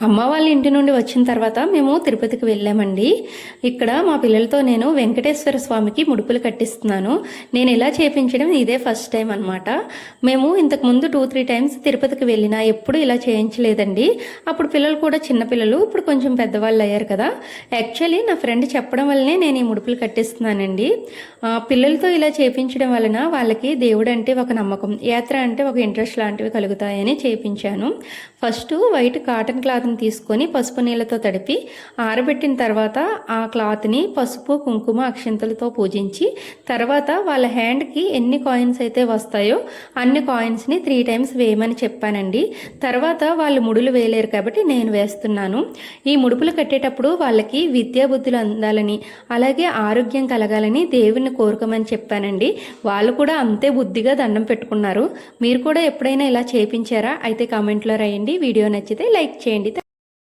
అమ్మ వాళ్ళ ఇంటి నుండి వచ్చిన తర్వాత మేము తిరుపతికి వెళ్ళామండి. ఇక్కడ మా పిల్లలతో నేను వెంకటేశ్వర స్వామికి ముడుపులు కట్టిస్తున్నాను. నేను ఇలా చేయించడం ఇదే ఫస్ట్ టైం అనమాట. మేము ఇంతకుముందు 2-3 టైమ్స్ తిరుపతికి వెళ్ళినా ఎప్పుడు ఇలా చేయించలేదండి. అప్పుడు పిల్లలు కూడా చిన్నపిల్లలు, ఇప్పుడు కొంచెం పెద్దవాళ్ళు అయ్యారు కదా. యాక్చువల్లీ నా ఫ్రెండ్ చెప్పడం వల్లనే నేను ఈ ముడుపులు కట్టిస్తున్నానండి. పిల్లలతో ఇలా చేయించడం వలన వాళ్ళకి దేవుడు అంటే ఒక నమ్మకం, యాత్ర అంటే ఒక ఇంట్రెస్ట్ లాంటివి కలుగుతాయని చేయించాను. ఫస్ట్ వైట్ కాటన్ క్లాత్ తీసుకొని పసుపు నీళ్ళతో తడిపి ఆరబెట్టిన తర్వాత ఆ క్లాత్ని పసుపు కుంకుమ అక్షంతలతో పూజించి తర్వాత వాళ్ళ హ్యాండ్కి ఎన్ని కాయిన్స్ అయితే వస్తాయో అన్ని కాయిన్స్ని 3 టైమ్స్ వేయమని చెప్పానండి. తర్వాత వాళ్ళు ముడులు వేయలేరు కాబట్టి నేను వేస్తున్నాను. ఈ ముడుపులు కట్టేటప్పుడు వాళ్ళకి విద్యాబుద్ధులు అందాలని అలాగే ఆరోగ్యం కలగాలని దేవుణ్ణి కోరుకోమని చెప్పానండి. వాళ్ళు కూడా అంతే బుద్ధిగా దండం పెట్టుకున్నారు. మీరు కూడా ఎప్పుడైనా ఇలా చేయించారా? అయితే కామెంట్లో రాయండి. వీడియో నచ్చితే లైక్ చేయండి.